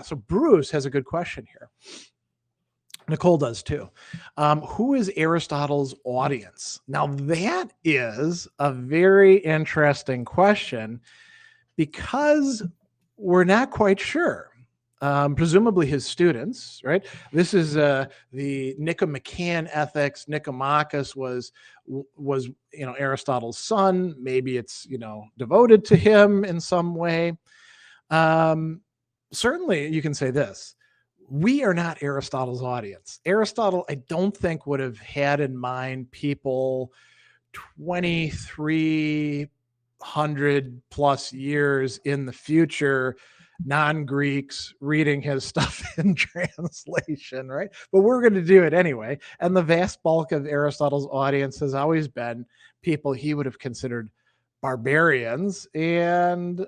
So Bruce has a good question here. Nicole does too. Who is Aristotle's audience? Now, that is a very interesting question because we're not quite sure. Presumably his students, right? This is the Nicomachean ethics. Nicomachus was Aristotle's son. Maybe it's devoted to him in some way. Certainly, you can say this: we are not Aristotle's audience. Aristotle, I don't think, would have had in mind people 2,300 plus years in the future, non-Greeks reading his stuff in translation, right? But we're going to do it anyway. And the vast bulk of Aristotle's audience has always been people he would have considered barbarians and,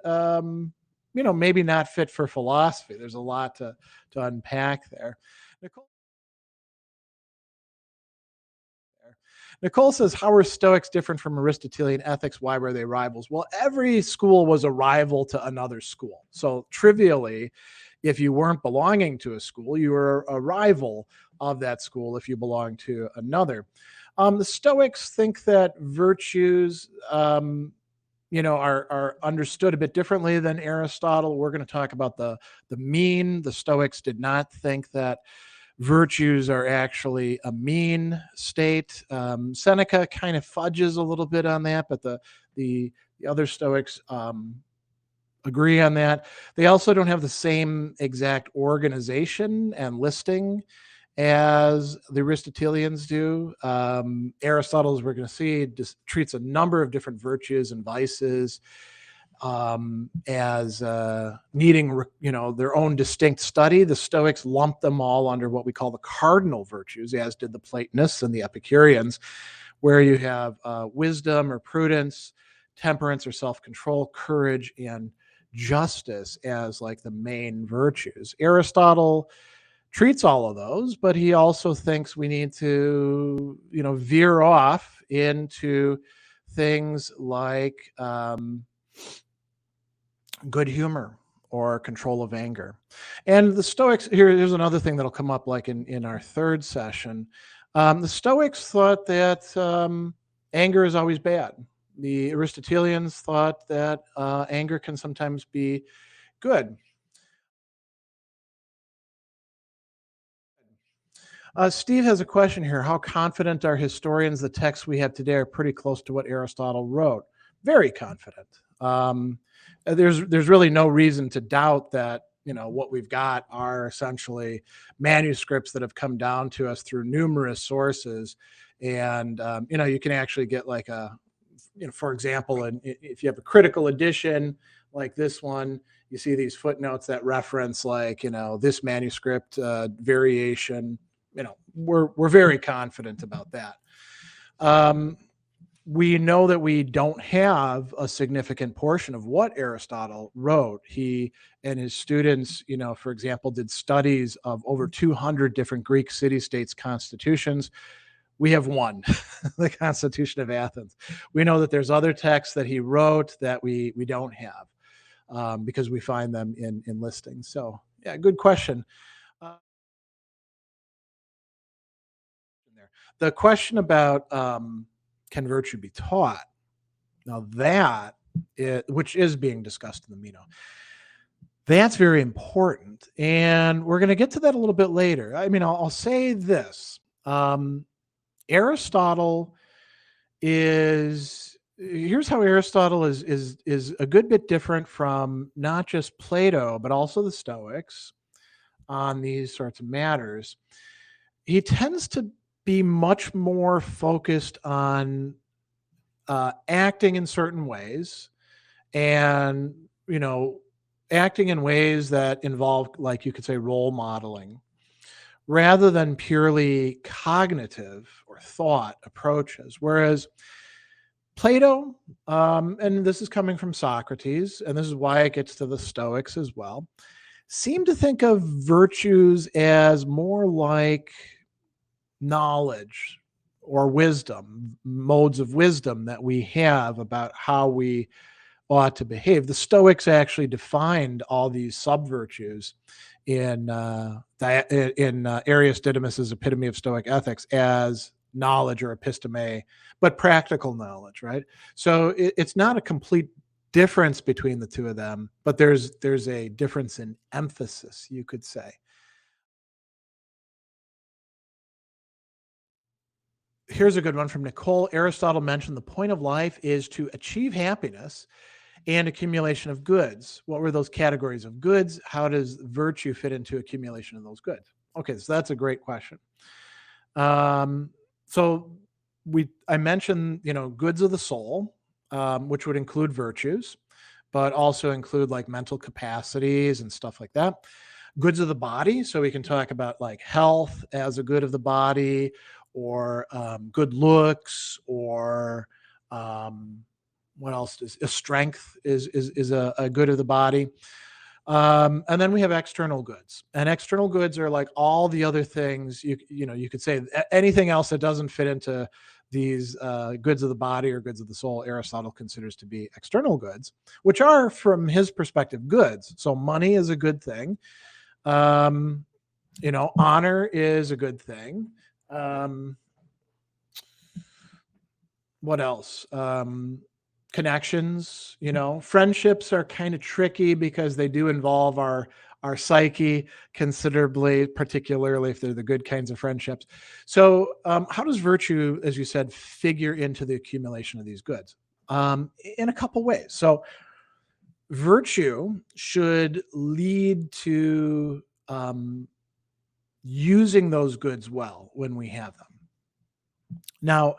maybe not fit for philosophy. There's a lot to unpack there. Nicole says, how are Stoics different from Aristotelian ethics? Why were they rivals? Well, every school was a rival to another school. So trivially, if you weren't belonging to a school, you were a rival of that school if you belonged to another. The Stoics think that virtues are understood a bit differently than Aristotle. We're going to talk about the mean. The Stoics did not think that virtues are actually a mean state. Seneca kind of fudges a little bit on that, but the other Stoics agree on that. They also don't have the same exact organization and listing as the Aristotelians do. Aristotle, as we're going to see, treats a number of different virtues and vices as needing, their own distinct study. The Stoics lumped them all under what we call the cardinal virtues, as did the Platonists and the Epicureans, where you have wisdom or prudence, temperance or self-control, courage, and justice as like the main virtues. Aristotle treats all of those, but he also thinks we need to, veer off into things like good humor or control of anger. And the Stoics, here's another thing that'll come up like in our third session. The Stoics thought that anger is always bad. The Aristotelians thought that anger can sometimes be good. Steve has a question here. How confident are historians the texts we have today are pretty close to what Aristotle wrote? Very confident. There's really no reason to doubt that what we've got are essentially manuscripts that have come down to us through numerous sources, and you can actually get like for example, if you have a critical edition like this one, you see these footnotes that reference like this manuscript variation. We're very confident about that. We know that we don't have a significant portion of what Aristotle wrote. He and his students, for example, did studies of over 200 different Greek city-states constitutions. We have one, the Constitution of Athens. We know that there's other texts that he wrote that we don't have because we find them in listings. So, yeah, good question. The question about can virtue be taught? Now that, which is being discussed in the Meno, that's very important. And we're going to get to that a little bit later. I mean, I'll say this. Aristotle here's how Aristotle is a good bit different from not just Plato, but also the Stoics on these sorts of matters. He tends to be much more focused on acting in certain ways and, acting in ways that involve, like you could say, role modeling, rather than purely cognitive or thought approaches. Whereas Plato, and this is coming from Socrates, and this is why it gets to the Stoics as well, seem to think of virtues as more like knowledge or wisdom, modes of wisdom that we have about how we ought to behave. The Stoics actually defined all these sub-virtues in Aristotemus's Epitome of Stoic Ethics as knowledge or episteme, but practical knowledge, right? So it's not a complete difference between the two of them, but there's a difference in emphasis, you could say. Here's a good one from Nicole. Aristotle mentioned the point of life is to achieve happiness and accumulation of goods. What were those categories of goods? How does virtue fit into accumulation of those goods? Okay, so that's a great question. Um, so I mentioned, goods of the soul, which would include virtues, but also include like mental capacities and stuff like that. Goods of the body, so we can talk about like health as a good of the body, or good looks, or what else is strength is a good of the body. And then we have external goods, and external goods are like all the other things you could say anything else that doesn't fit into these goods of the body or goods of the soul. Aristotle considers to be external goods, which are, from his perspective, goods. So money is a good thing. Um, honor is a good thing. Um, what else? Connections, friendships are kind of tricky because they do involve our psyche considerably, particularly if they're the good kinds of friendships. So how does virtue, as you said, figure into the accumulation of these goods? In a couple ways. So virtue should lead to using those goods well when we have them. Now,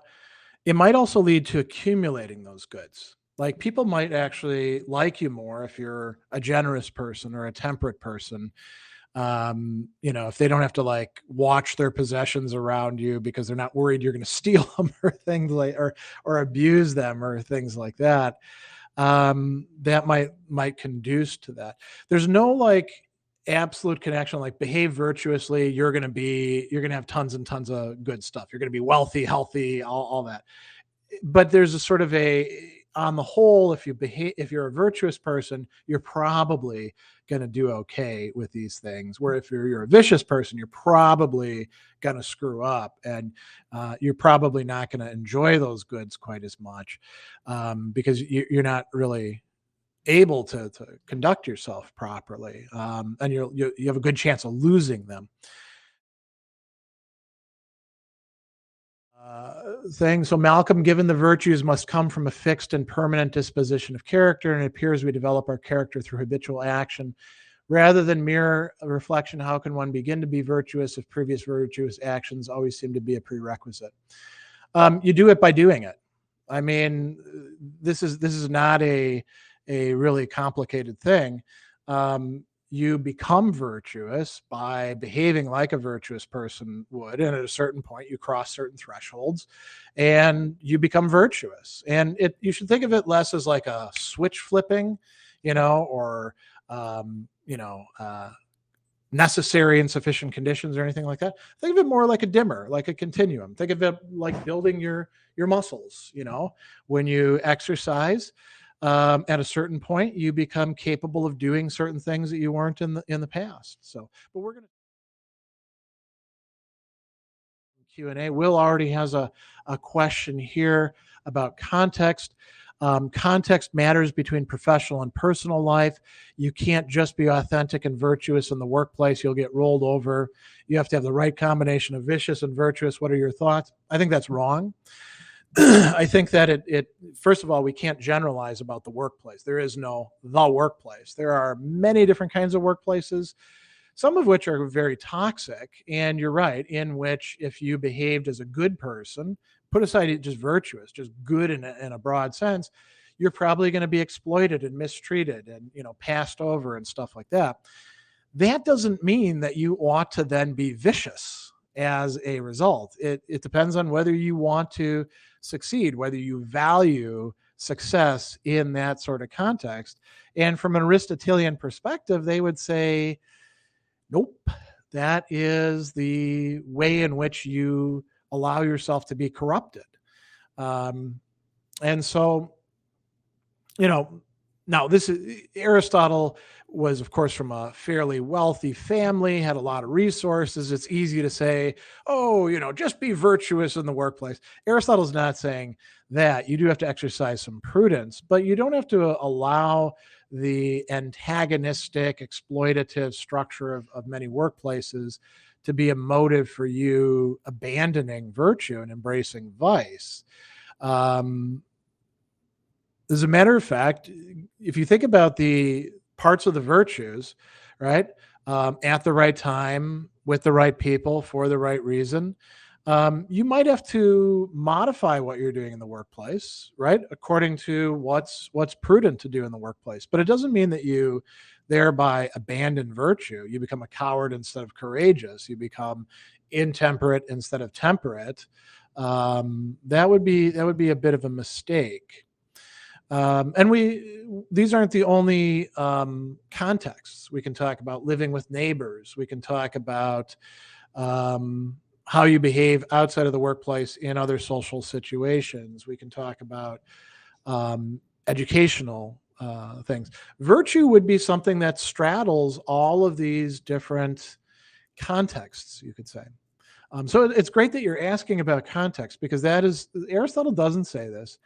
it might also lead to accumulating those goods. Like, people might actually like you more if you're a generous person or a temperate person. If they don't have to like watch their possessions around you because they're not worried you're going to steal them or things like, or abuse them or things like that. That might conduce to that. There's no like absolute connection, like behave virtuously, you're going to have tons and tons of good stuff. You're going to be wealthy, healthy, all that. But there's a sort of on the whole, if you're a virtuous person, you're probably going to do okay with these things. Where if you're a vicious person, you're probably going to screw up, and you're probably not going to enjoy those goods quite as much, because you're not really able to conduct yourself properly, and you have a good chance of losing them. Thing. So Malcolm, given the virtues must come from a fixed and permanent disposition of character, and it appears we develop our character through habitual action rather than mere reflection, how can one begin to be virtuous if previous virtuous actions always seem to be a prerequisite? You do it by doing it. I mean, this is not a really complicated thing. You become virtuous by behaving like a virtuous person would, and at a certain point you cross certain thresholds and you become virtuous. And you should think of it less as like a switch flipping, or necessary and sufficient conditions or anything like that. Think of it more like a dimmer, like a continuum. Think of it like building your muscles. When you exercise, at a certain point, you become capable of doing certain things that you weren't in the past. So, but we're going to Q&A. Will already has a question here about context. Context matters between professional and personal life. You can't just be authentic and virtuous in the workplace. You'll get rolled over. You have to have the right combination of vicious and virtuous. What are your thoughts? I think that's wrong. I think that it first of all, we can't generalize about the workplace. There is no the workplace. There are many different kinds of workplaces, some of which are very toxic. And you're right, in which if you behaved as a good person, put aside just virtuous, just good in a broad sense, you're probably going to be exploited and mistreated and passed over and stuff like that. That doesn't mean that you ought to then be vicious as a result. It depends on whether you want to succeed, whether you value success in that sort of context. And from an Aristotelian perspective, they would say, nope, that is the way in which you allow yourself to be corrupted. And so, Now, this is Aristotle was, of course, from a fairly wealthy family, had a lot of resources. It's easy to say, oh, just be virtuous in the workplace. Aristotle's not saying that. You do have to exercise some prudence, but you don't have to allow the antagonistic, exploitative structure of many workplaces to be a motive for you abandoning virtue and embracing vice. As a matter of fact, if you think about the parts of the virtues, right, at the right time, with the right people, for the right reason, you might have to modify what you're doing in the workplace, right, according to what's prudent to do in the workplace. But it doesn't mean that you thereby abandon virtue. You become a coward instead of courageous. You become intemperate instead of temperate. That would be a bit of a mistake. And these aren't the only contexts. We can talk about living with neighbors. We can talk about how you behave outside of the workplace in other social situations. We can talk about educational things. Virtue would be something that straddles all of these different contexts, you could say. So it's great that you're asking about context, because Aristotle doesn't say this.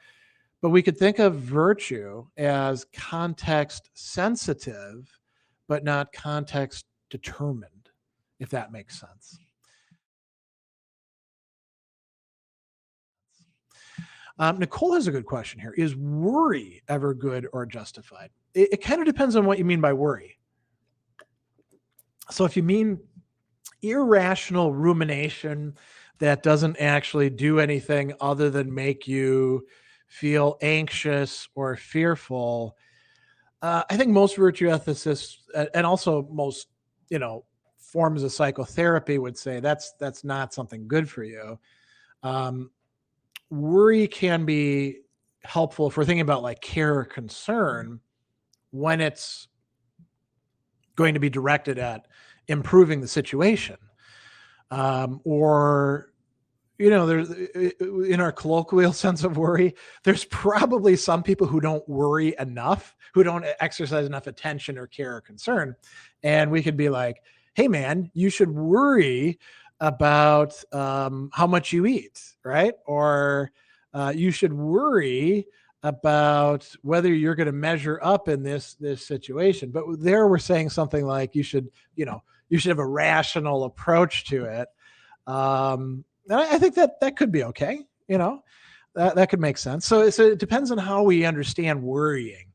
But we could think of virtue as context sensitive, but not context determined, if that makes sense. Nicole has a good question here. Is worry ever good or justified? It kind of depends on what you mean by worry. So if you mean irrational rumination that doesn't actually do anything other than make you feel anxious or fearful, I think most virtue ethicists, and also most, forms of psychotherapy, would say that's not something good for you. Worry can be helpful if we're thinking about like care or concern, when it's going to be directed at improving the situation, or there's, in our colloquial sense of worry, there's probably some people who don't worry enough, who don't exercise enough attention or care or concern. And we could be like, hey man, you should worry about how much you eat, right? Or you should worry about whether you're going to measure up in this situation. But there we're saying something like you should have a rational approach to it. And I think that could be okay. That could make sense. So it depends on how we understand worrying.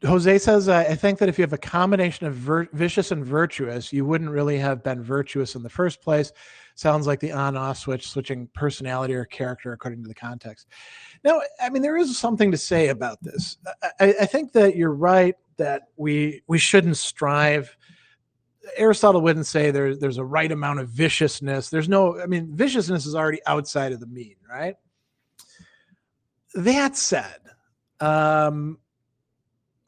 Jose says, I think that if you have a combination of vicious and virtuous, you wouldn't really have been virtuous in the first place. Sounds like the on-off switch, switching personality or character according to the context. Now, I mean, there is something to say about this. I think that you're right that we shouldn't strive. Aristotle wouldn't say there's a right amount of viciousness. Viciousness is already outside of the mean, right? That said,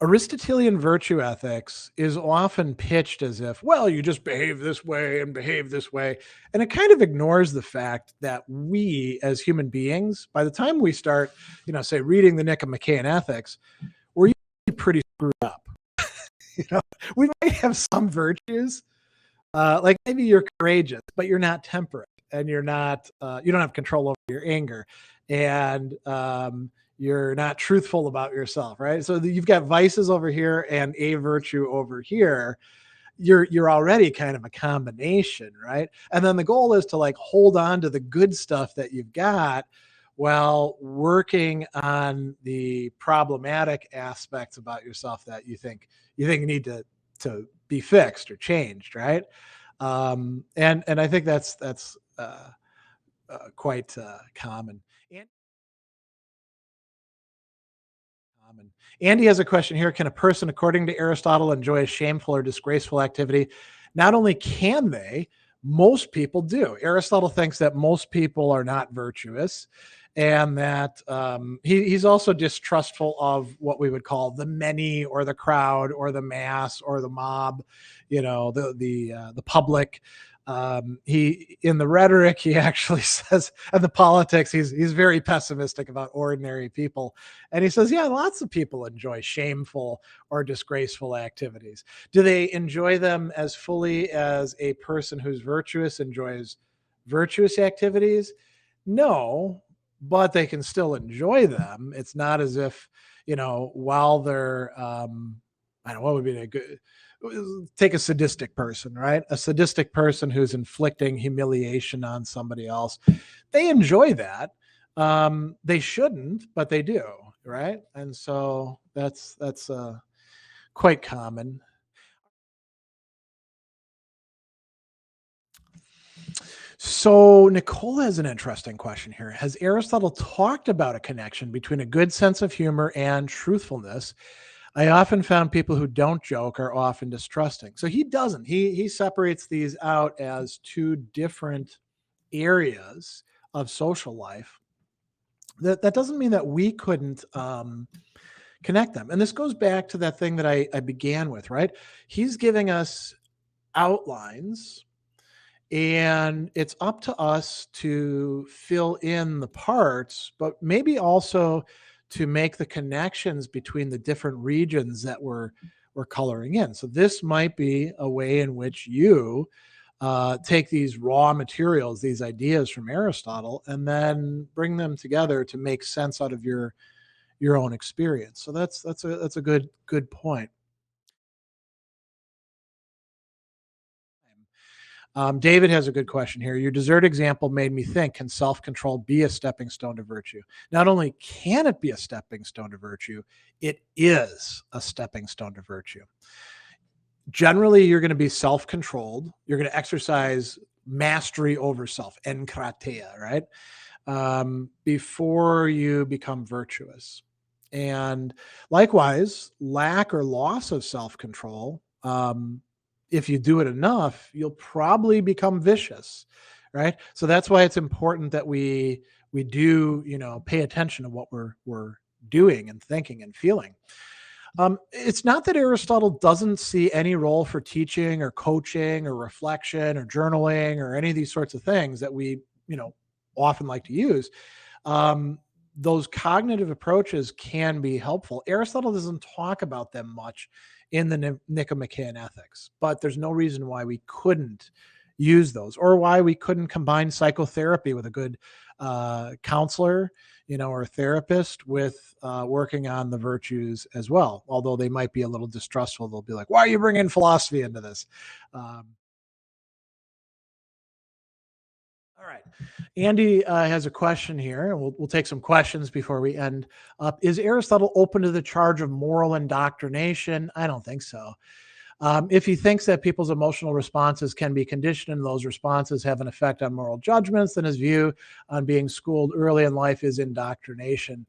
Aristotelian virtue ethics is often pitched as if, well, you just behave this way and behave this way. And it kind of ignores the fact that we as human beings, by the time we start, say reading the Nicomachean Ethics, we're usually pretty screwed up. We might have some virtues, like maybe you're courageous, but you're not temperate, and you're not, you don't have control over your anger, and you're not truthful about yourself, right? So you've got vices over here and a virtue over here. You're already kind of a combination, right? And then the goal is to like hold on to the good stuff that you've got while working on the problematic aspects about yourself that you think need to be fixed or changed, right? And I think that's quite common. Andy has a question here. Can a person, according to Aristotle, enjoy a shameful or disgraceful activity? Not only can they, most people do. Aristotle thinks that most people are not virtuous, and that he's also distrustful of what we would call the many or the crowd or the mass or the mob, the public. He in the rhetoric he actually says, and the politics he's very pessimistic about ordinary people, and he says, yeah, lots of people enjoy shameful or disgraceful activities. Do they enjoy them as fully as a person who's virtuous enjoys virtuous activities? No, but they can still enjoy them. It's not as if, while they're, I don't know, what would be a good, take a sadistic person, right? A sadistic person who's inflicting humiliation on somebody else. They enjoy that. They shouldn't, but they do, right? And so that's quite common. So Nicole has an interesting question here. Has Aristotle talked about a connection between a good sense of humor and truthfulness? I often found people who don't joke are often distrusting. So he doesn't. He separates these out as two different areas of social life. That doesn't mean that we couldn't connect them. And this goes back to that thing that I began with, right? He's giving us outlines, and it's up to us to fill in the parts, but maybe also to make the connections between the different regions that we're coloring in. So this might be a way in which you take these raw materials, these ideas from Aristotle, and then bring them together to make sense out of your own experience. So that's a good point. David has a good question here. Your dessert example made me think, can self-control be a stepping stone to virtue? Not only can it be a stepping stone to virtue, it is a stepping stone to virtue. Generally, you're going to be self-controlled. You're going to exercise mastery over self, enkrateia, right? Before you become virtuous. And likewise, lack or loss of self-control, if you do it enough, you'll probably become vicious, right? So that's why it's important that we do, pay attention to what we're doing and thinking and feeling. It's not that Aristotle doesn't see any role for teaching or coaching or reflection or journaling or any of these sorts of things that we, often like to use. Um, those cognitive approaches can be helpful. Aristotle doesn't talk about them much in the Nicomachean Ethics, but there's no reason why we couldn't use those, or why we couldn't combine psychotherapy with a good counselor, or therapist with working on the virtues as well. Although they might be a little distrustful, they'll be like, "Why are you bringing philosophy into this?" Um, All right. Andy has a question here, and we'll take some questions before we end up. Is Aristotle open to the charge of moral indoctrination? I don't think so. If he thinks that people's emotional responses can be conditioned and those responses have an effect on moral judgments, then his view on being schooled early in life is indoctrination.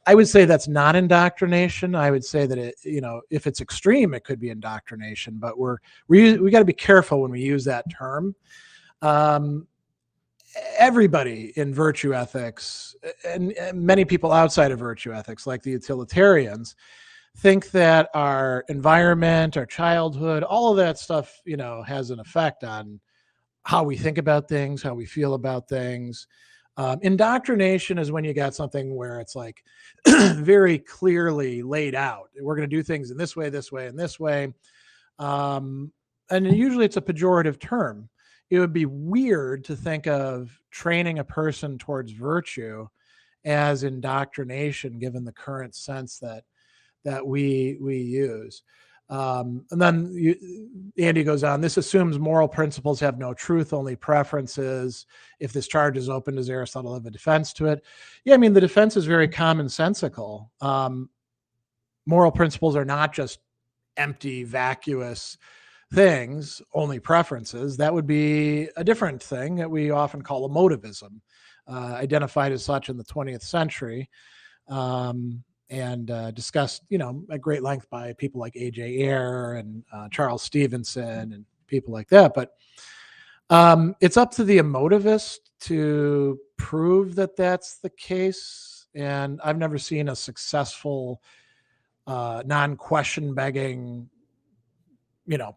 I would say that's not indoctrination. I would say that if it's extreme, it could be indoctrination. But we got to be careful when we use that term. Um, Everybody in virtue ethics, and many people outside of virtue ethics, like the utilitarians, think that our environment, our childhood, all of that stuff, has an effect on how we think about things, how we feel about things. Indoctrination is when you got something where it's like very clearly laid out. We're going to do things in this way, and this way. And usually it's a pejorative term. It would be weird to think of training a person towards virtue as indoctrination, given the current sense that we use. And then Andy goes on, this assumes moral principles have no truth, only preferences. If this charge is open, does Aristotle have a defense to it? Yeah, I mean, the defense is very commonsensical. Moral principles are not just empty, vacuous things, only preferences. That would be a different thing that we often call emotivism, identified as such in the 20th century. And discussed, at great length by people like A.J. Ayer and Charles Stevenson and people like that. But it's up to the emotivist to prove that that's the case. And I've never seen a successful non-question begging,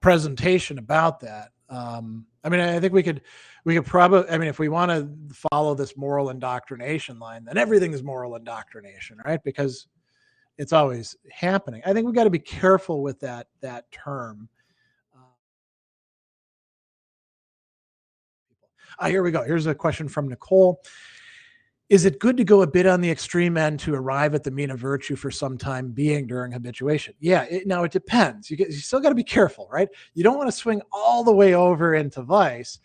presentation about that. I mean, I think we could probably, I mean, if we want to follow this moral indoctrination line, then everything is moral indoctrination, right? Because it's always happening. I think we got to be careful with that term. Here we go. Here's a question from Nicole. Is it good to go a bit on the extreme end to arrive at the mean of virtue for some time being during habituation? Yeah, now it depends. You still got to be careful, right? You don't want to swing all the way over into vice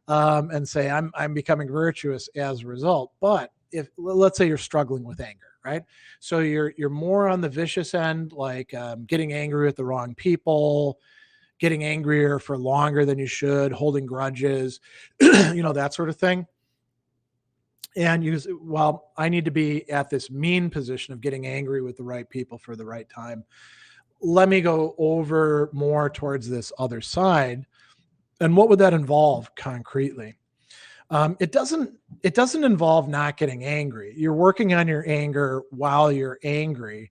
and say I'm becoming virtuous as a result. But if let's say you're struggling with anger, right? So you're more on the vicious end, like getting angry with the wrong people, getting angrier for longer than you should, holding grudges, that sort of thing. And well, I need to be at this mean position of getting angry with the right people for the right time. Let me go over more towards this other side. And what would that involve concretely? It doesn't involve not getting angry. You're working on your anger while you're angry.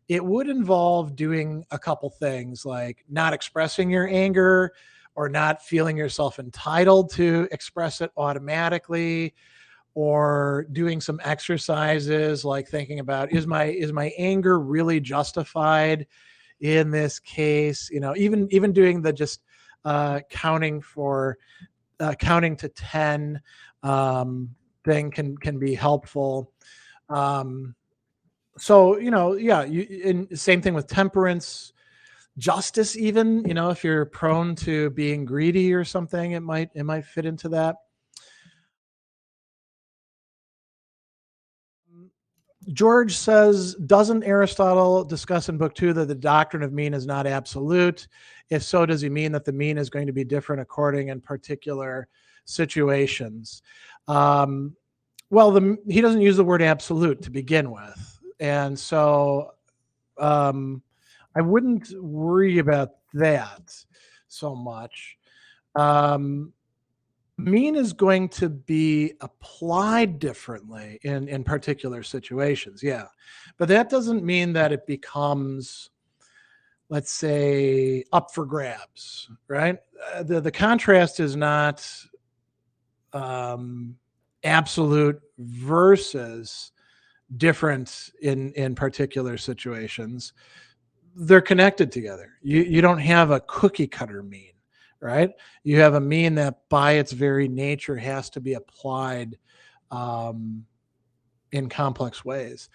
It would involve doing a couple things like not expressing your anger or not feeling yourself entitled to express it automatically, or doing some exercises like thinking about is my anger really justified in this case, even doing the just counting to 10 thing can be helpful. So yeah, same thing with temperance, justice, even if you're prone to being greedy or something, it might fit into that. George says, doesn't Aristotle discuss in book 2 that the doctrine of mean is not absolute? If so, does he mean that the mean is going to be different according in particular situations? Well, he doesn't use the word absolute to begin with. And so I wouldn't worry about that so much. Mean is going to be applied differently in particular situations, yeah, but that doesn't mean that it becomes, let's say, up for grabs, right? The contrast is not absolute versus different in particular situations. They're connected together. You don't have a cookie cutter mean, right? You have a mean that by its very nature has to be applied in complex ways.